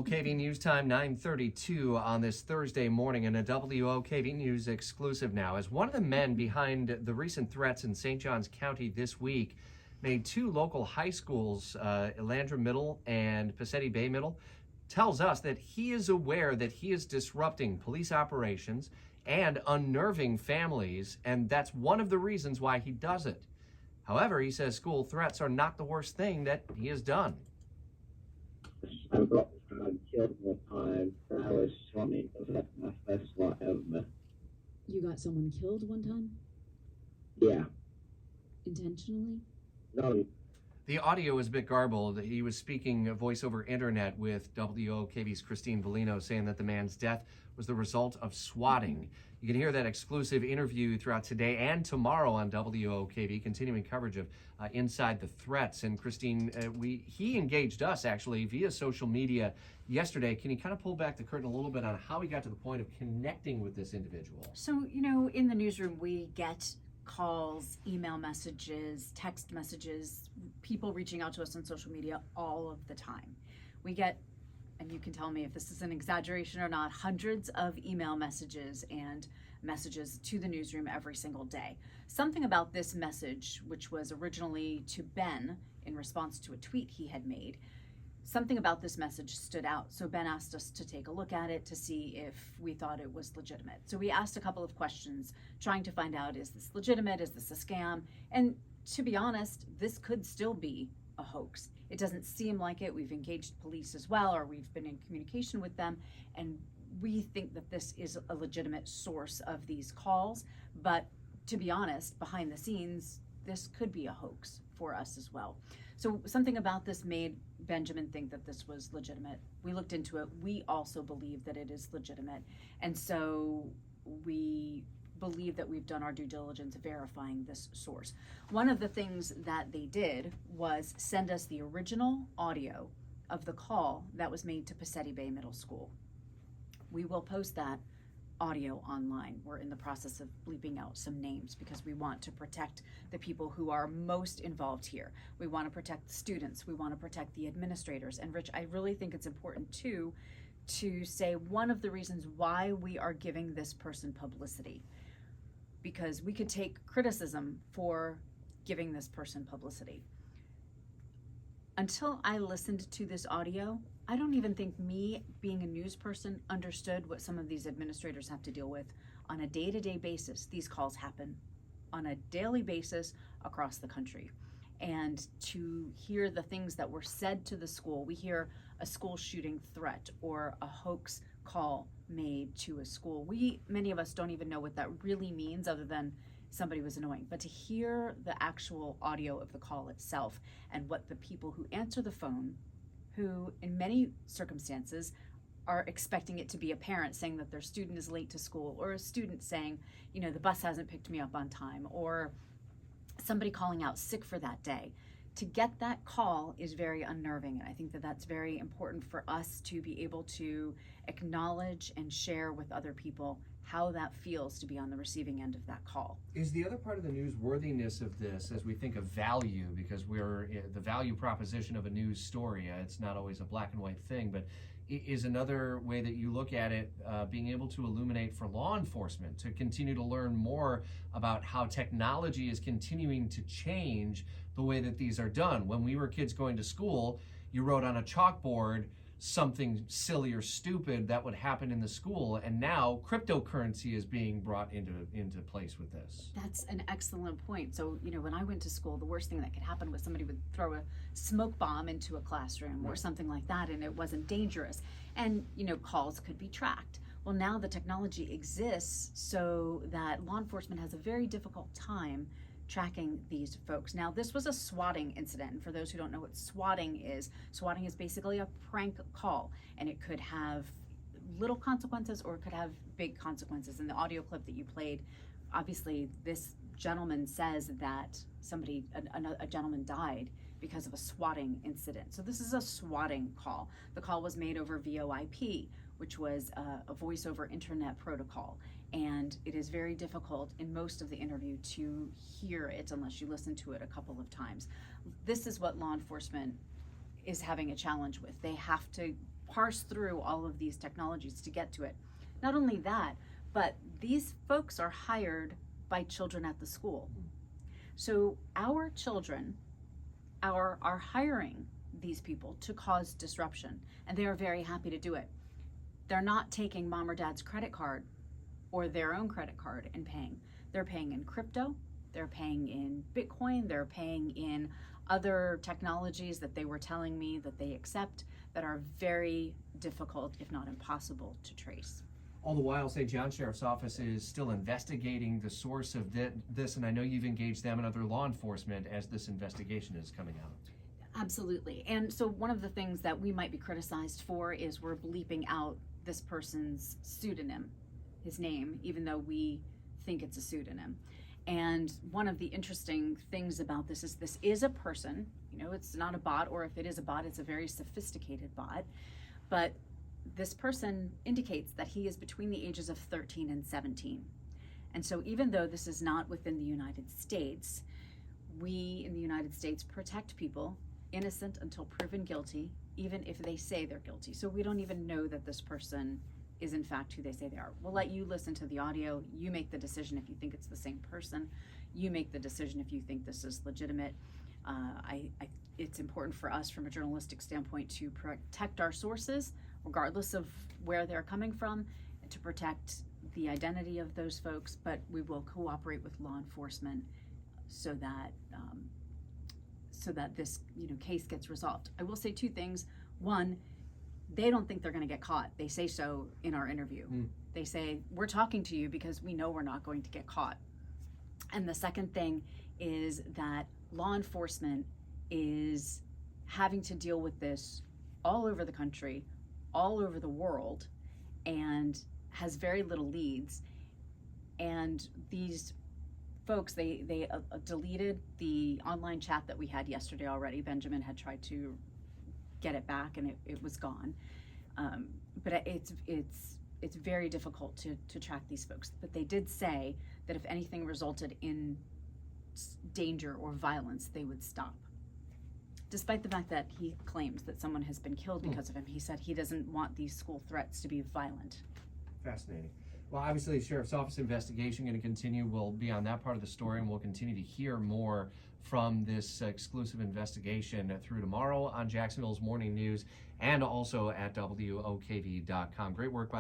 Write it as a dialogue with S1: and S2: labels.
S1: WOKV News Time 9:32 on this Thursday morning, and a WOKV News exclusive now, as one of the men behind the recent threats in St. Johns County this week made two local high schools, Landrum Middle and Passetti Bay Middle, tells us that he is aware that he is disrupting police operations and unnerving families, and that's one of the reasons why he does it. However, he says school threats are not the worst thing that he has done.
S2: I got killed one time when I was swimming. It was my first one ever.
S3: You got someone killed one time?
S2: Yeah.
S3: Intentionally?
S2: No.
S1: The audio is a bit garbled. He was speaking voice over internet with WOKV's Christine Volino, saying that the man's death was the result of swatting. You can hear that exclusive interview throughout today and tomorrow on WOKV, continuing coverage of Inside the Threats. And Christine, he engaged us actually via social media yesterday. Can you kind of pull back the curtain a little bit on how he got to the point of connecting with this individual?
S4: So, in the newsroom, we get calls, email messages, text messages, people reaching out to us on social media all of the time. We get, and you can tell me if this is an exaggeration or not, hundreds of email messages and messages to the newsroom every single day. Something about this message, which was originally to Ben in response to a tweet he had made, something about this message stood out. So Ben asked us to take a look at it to see if we thought it was legitimate. So we asked a couple of questions trying to find out, is this legitimate? Is this a scam? And to be honest, this could still be a hoax. It doesn't seem like it. We've engaged police as well, or we've been in communication with them, and we think that this is a legitimate source of these calls. But to be honest, behind the scenes, this could be a hoax for us as well. So something about this made Benjamin think that this was legitimate. We looked into it. We also believe that it is legitimate. And so we believe that we've done our due diligence verifying this source. One of the things that they did was send us the original audio of the call that was made to Passetti Bay Middle School. We will post that audio online. We're in the process of bleeping out some names because we want to protect the people who are most involved here. We want to protect the students. We want to protect the administrators. And Rich, I really think it's important too to say one of the reasons why we are giving this person publicity, because we could take criticism for giving this person publicity. Until I listened to this audio, I don't even think me, being a news person, understood what some of these administrators have to deal with on a day-to-day basis. These calls happen on a daily basis across the country. And to hear the things that were said to the school, we hear a school shooting threat or a hoax call made to a school. Many of us don't even know what that really means other than somebody was annoying. But to hear the actual audio of the call itself and what the people who answer the phone, who in many circumstances are expecting it to be a parent saying that their student is late to school, or a student saying, the bus hasn't picked me up on time, or somebody calling out sick for that day. To get that call is very unnerving, and I think that that's very important for us to be able to acknowledge and share with other people how that feels to be on the receiving end of that call.
S1: Is the other part of the newsworthiness of this, as we think of value, because we're the value proposition of a news story, it's not always a black and white thing, but is another way that you look at it, being able to illuminate for law enforcement, to continue to learn more about how technology is continuing to change the way that these are done. When we were kids going to school, you wrote on a chalkboard something silly or stupid that would happen in the school, and now cryptocurrency is being brought into place with this.
S4: That's an excellent point. So, when I went to school, the worst thing that could happen was somebody would throw a smoke bomb into a classroom or something like that, and it wasn't dangerous. And, calls could be tracked. Well, now the technology exists so that law enforcement has a very difficult time tracking these folks. Now, this was a swatting incident. And for those who don't know what swatting is basically a prank call, and it could have little consequences or it could have big consequences. In the audio clip that you played, obviously this gentleman says that a gentleman died because of a swatting incident. So this is a swatting call. The call was made over VoIP, which was a voice over internet protocol. And it is very difficult in most of the interview to hear it unless you listen to it a couple of times. This is what law enforcement is having a challenge with. They have to parse through all of these technologies to get to it. Not only that, but these folks are hired by children at the school. So our children are hiring these people to cause disruption, and they are very happy to do it. They're not taking mom or dad's credit card or their own credit card and paying. They're paying in crypto, they're paying in Bitcoin, they're paying in other technologies that they were telling me that they accept that are very difficult, if not impossible, to trace.
S1: All the while, St. John Sheriff's Office is still investigating the source of this, and I know you've engaged them and other law enforcement as this investigation is coming out.
S4: Absolutely. And so one of the things that we might be criticized for is we're bleeping out this person's pseudonym, his name, even though we think it's a pseudonym. And one of the interesting things about this is a person, you know, it's not a bot, or if it is a bot, it's a very sophisticated bot. But this person indicates that he is between the ages of 13 and 17. And so even though this is not within the United States, we in the United States protect people innocent until proven guilty, even if they say they're guilty. So we don't even know that this person is in fact who they say they are. We'll let you listen to the audio. You make the decision if you think it's the same person. You make the decision if you think this is legitimate. It's important for us from a journalistic standpoint to protect our sources, regardless of where they're coming from, to protect the identity of those folks, but we will cooperate with law enforcement so that this case gets resolved. I will say two things. One, they don't think they're going to get caught. They say so in our interview. They say, we're talking to you because we know we're not going to get caught. And the second thing is that law enforcement is having to deal with this all over the country, all over the world, and has very little leads. And these folks, they deleted the online chat that we had yesterday already. Benjamin had tried to get it back and it was gone. But it's very difficult to track these folks. But they did say that if anything resulted in danger or violence, they would stop. Despite the fact that he claims that someone has been killed because of him, he said he doesn't want these school threats to be violent.
S1: Fascinating. Well, obviously, the Sheriff's Office investigation going to continue. We'll be on that part of the story, and we'll continue to hear more from this exclusive investigation through tomorrow on Jacksonville's Morning News and also at WOKV.com. Great work by